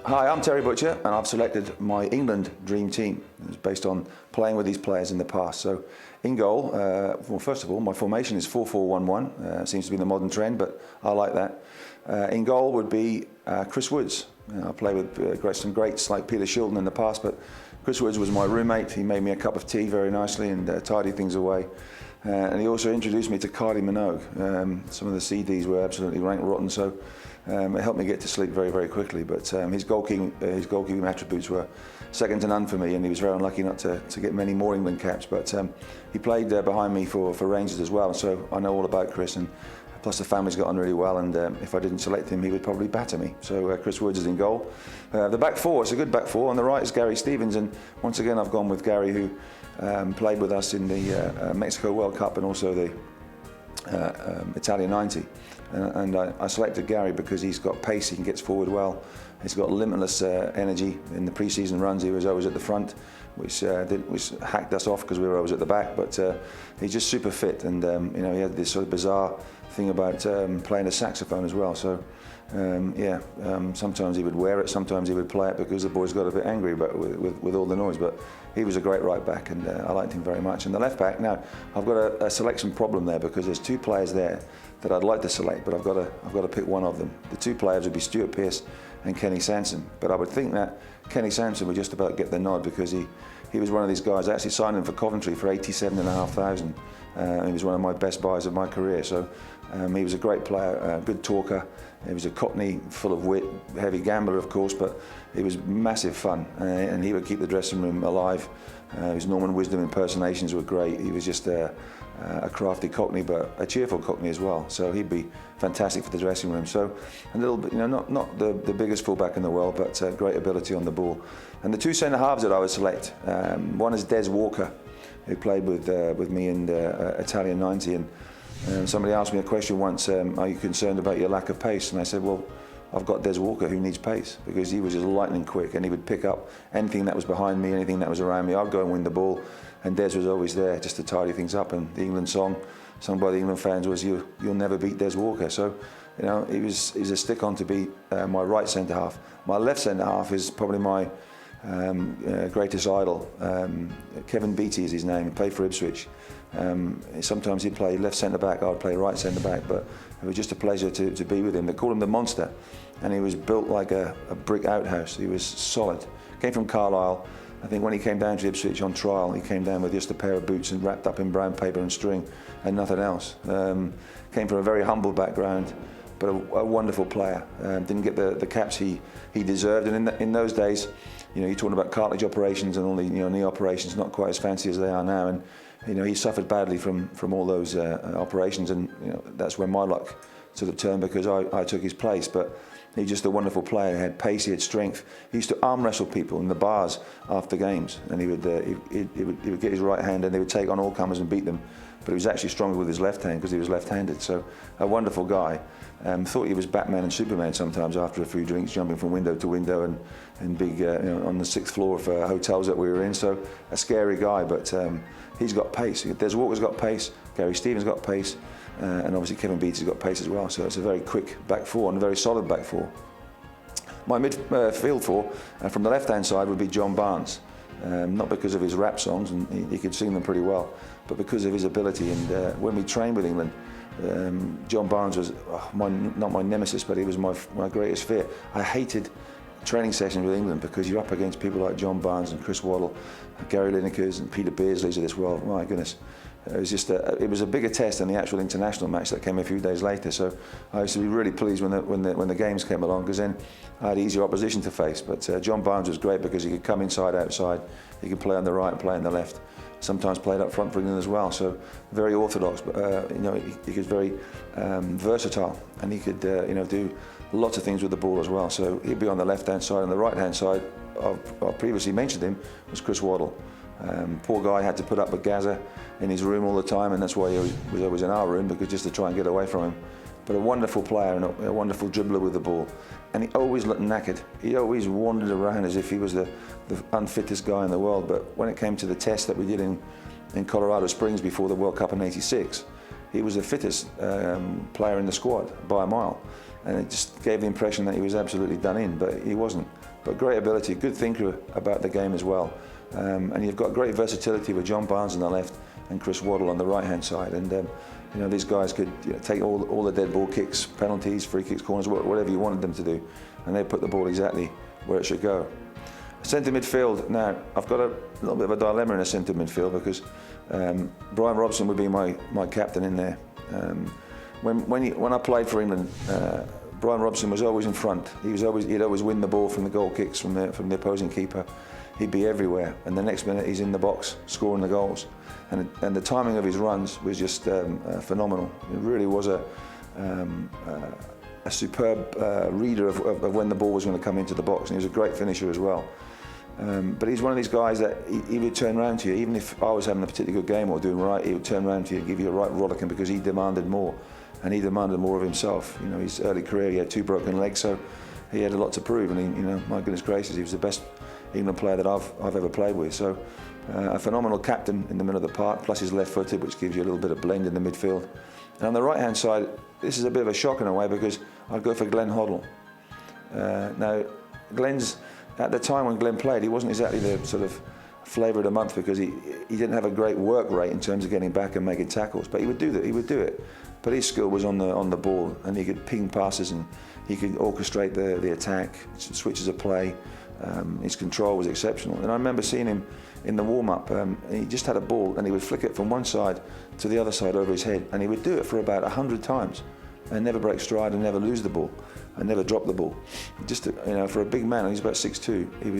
Hi, I'm Terry Butcher and I've selected my England dream team. It's based on playing with these players in the past. So in goal, well, first of all, my formation is 4-4-1-1. Seems to be the modern trend, but I like that. In goal would be Chris Woods. I played with some greats like Peter Shilton in the past, but Chris Woods was my roommate. He made me a cup of tea very nicely and tidied things away. And he also introduced me to Kylie Minogue. Some of the CDs were absolutely rank rotten, so it helped me get to sleep very, very quickly. But his goalkeeping attributes were second to none for me, and he was very unlucky not to get many more England caps. But he played behind me for Rangers as well, so I know all about Chris. And plus the family's got on really well, and if I didn't select him, he would probably batter me. So Chris Woods is in goal. The back four, it's a good back four. On the right is Gary Stevens, and once again I've gone with Gary, who played with us in the Mexico World Cup and also the Italian 90. And I selected Gary because he's got pace, he gets forward well, he's got limitless energy. In the pre-season runs he was always at the front, which hacked us off because we were always at the back, but he's just super fit, and you know, he had this sort of bizarre thing about playing a saxophone as well. So sometimes he would wear it, sometimes he would play it because the boys got a bit angry with all the noise, but he was a great right back, and I liked him very much. And the left back, now I've got a selection problem there because there's two players there that I'd like to select, but I've got to pick one of them. The two players would be Stuart Pearce and Kenny Sansom, but I would think that Kenny Sansom would just about get the nod because he was one of these guys. I actually signed him for Coventry for 87,500. He was one of my best buys of my career. So he was a great player, a good talker. He was a Cockney full of wit, heavy gambler of course, but he was massive fun, and he would keep the dressing room alive. His Norman Wisdom impersonations were great. He was just a crafty Cockney, but a cheerful Cockney as well. So he'd be fantastic for the dressing room. So a little bit, you know, not the biggest fullback in the world, but great ability on the ball. And the two centre halves that I would select, one is Des Walker, who played with me in the Italian 90, and somebody asked me a question once, are you concerned about your lack of pace? And I said, well, I've got Des Walker who needs pace, because he was just lightning quick and he would pick up anything that was behind me, anything that was around me. I'd go and win the ball, and Des was always there just to tidy things up. And the England song sung by the England fans was "You'll never beat Des Walker." So, you know, he's a stick-on to beat my right centre half. My left centre half is probably my greatest idol. Kevin Beattie is his name. He played for Ipswich. Sometimes he'd play left centre back, I'd play right centre back, but it was just a pleasure to be with him. They called him the Monster, and he was built like a brick outhouse. He was solid. Came from Carlisle. I think when he came down to Ipswich on trial, he came down with just a pair of boots and wrapped up in brown paper and string and nothing else. Came from a very humble background, but a wonderful player. Didn't get the caps he deserved, and in those days, you know, you're talking about cartilage operations and all the, you know, knee operations, not quite as fancy as they are now, and you know, he suffered badly from all those operations, and you know, that's when my luck sort of turned, because I took his place. But he's just a wonderful player. He had pace, he had strength. He used to arm wrestle people in the bars after games, and he would get his right hand and they would take on all comers and beat them. But he was actually stronger with his left hand because he was left-handed. So a wonderful guy. Thought he was Batman and Superman sometimes after a few drinks, jumping from window to window and big, you know, on the 6th floor of hotels that we were in. So a scary guy, but he's got pace. Des Walker's got pace, Gary Stevens got pace, and obviously Kevin Beattie's got pace as well. So it's a very quick back four and a very solid back four. My midfield four from the left-hand side would be John Barnes. Not because of his rap songs, and he could sing them pretty well, but because of his ability. And when we trained with England, John Barnes was not my nemesis, but he was my greatest fear. I hated training sessions with England because you're up against people like John Barnes and Chris Waddle, Gary Linekers and Peter Beardsley's of this world. My goodness. It was just it was a bigger test than the actual international match that came a few days later. So I used to be really pleased when the games came along, because then I had easier opposition to face. But John Barnes was great because he could come inside, outside. He could play on the right and play on the left. Sometimes played up front for England as well. So very orthodox, but you know, he was very versatile, and he could you know, do lots of things with the ball as well. So he'd be on the left-hand side. On the right-hand side, I previously mentioned him, was Chris Waddle. Poor guy had to put up with Gaza in his room all the time, and that's why he was always in our room, because just to try and get away from him. But a wonderful player and a wonderful dribbler with the ball. And he always looked knackered. He always wandered around as if he was the unfittest guy in the world. But when it came to the test that we did in Colorado Springs before the World Cup in '86, he was the fittest player in the squad by a mile. And it just gave the impression that he was absolutely done in, but he wasn't. but great ability, good thinker about the game as well. And you've got great versatility with John Barnes on the left and Chris Waddle on the right-hand side. And you know, these guys could take all the dead ball kicks, penalties, free kicks, corners, whatever you wanted them to do, and they put the ball exactly where it should go. Centre midfield. Now, I've got a little bit of a dilemma in a centre midfield because Bryan Robson would be my captain in there. When I played for England, Bryan Robson was always in front. He'd always win the ball from the goal kicks from the opposing keeper. He'd be everywhere, and the next minute he's in the box scoring the goals. And the timing of his runs was just phenomenal. It really was a superb reader of when the ball was going to come into the box, and he was a great finisher as well. But he's one of these guys that he would turn around to you, even if I was having a particularly good game or doing right, he would turn around to you and give you a right rollicking because he demanded more, and he demanded more of himself. You know, his early career, he had 2 broken legs, so he had a lot to prove, and he, you know, my goodness gracious, he was the best England player that I've ever played with. So a phenomenal captain in the middle of the park, plus he's left-footed, which gives you a little bit of blend in the midfield. And on the right-hand side, this is a bit of a shock in a way because I'd go for GLEN HODDLE. Now, Glen's, at the time when GLEN played, he wasn't exactly the sort of flavour of the month because he didn't have a great work rate in terms of getting back and making tackles, but he would do that. He would do it. But his skill was on the ball, and he could ping passes and he could orchestrate the attack, switches of play. His control was exceptional. And I remember seeing him in the warm-up. He just had a ball and he would flick it from one side to the other side over his head, and he would do it for about 100 times and never break stride and never lose the ball and never drop the ball. Just, you know, for a big man, he's about 6'2", he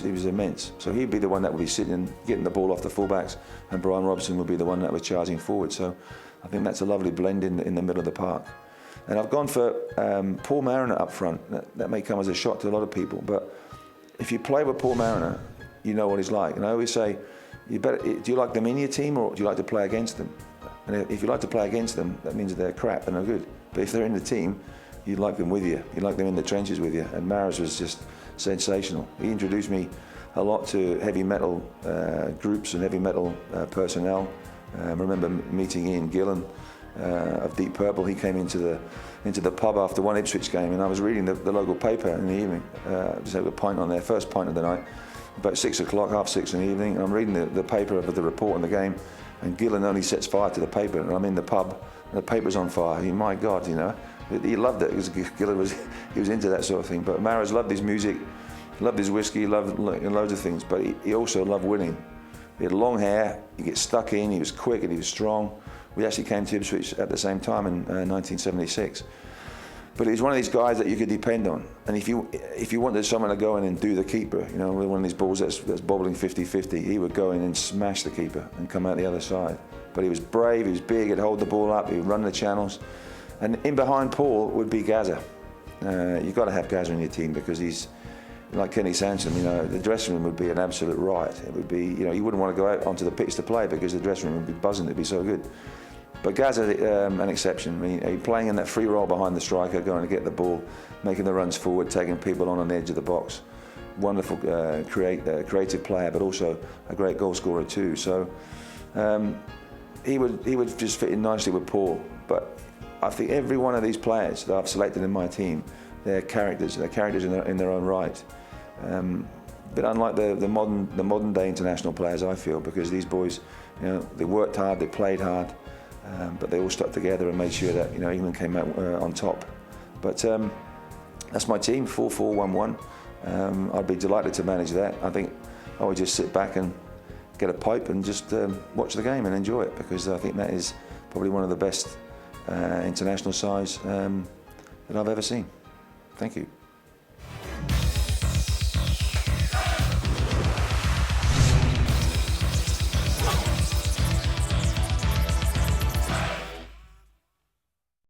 was immense. So he'd be the one that would be sitting and getting the ball off the fullbacks, and Bryan Robson would be the one that was charging forward. So I think that's a lovely blend in the middle of the park. And I've gone for Paul Mariner up front. That may come as a shock to a lot of people, but if you play with Paul Mariner, you know what he's like. And I always say, do you like them in your team or do you like to play against them? And if you like to play against them, that means they're crap, they're no good. But if they're in the team, you like them with you. You like them in the trenches with you. And Maris was just sensational. He introduced me a lot to heavy metal groups and heavy metal personnel. I remember meeting Ian Gillan of Deep Purple. He came into the pub after one Ipswich game, and I was reading the local paper in the evening. Just had a pint on there, first pint of the night, about 6 o'clock, half 6 in the evening. And I'm reading the paper of the report on the game, and Gillan only sets fire to the paper, and I'm in the pub, and the paper's on fire. My God, you know, he loved it because Gillan was into that sort of thing. But Maris loved his music, loved his whiskey, loved loads of things, but he also loved winning. He had long hair, he gets stuck in, he was quick and he was strong. We actually came to Ipswich at the same time in 1976. But he was one of these guys that you could depend on. And if you wanted someone to go in and do the keeper, you know, with one of these balls that's bobbling 50-50, he would go in and smash the keeper and come out the other side. But he was brave, he was big, he'd hold the ball up, he'd run the channels. And in behind Paul would be Gazza. You've got to have Gazza in your team because he's, like Kenny SANSOM, you know, the dressing room would be an absolute riot. It would be, you know, you wouldn't want to go out onto the pitch to play because the dressing room would be buzzing, it'd be so good. But Gazza, an exception. I mean, playing in that free role behind the striker, going to get the ball, making the runs forward, taking people on the edge of the box. Wonderful creative player, but also a great goal scorer too. So he would just fit in nicely with Paul. But I think every one of these players that I've selected in my team, they're characters in their own right. But unlike the modern day international players, I feel, because these boys, you know, they worked hard, they played hard, but they all stuck together and made sure that, you know, England came out on top. But that's my team, 4-4-1-1. I'd be delighted to manage that. I think I would just sit back and get a pipe and just watch the game and enjoy it, because I think that is probably one of the best international sides that I've ever seen. Thank you.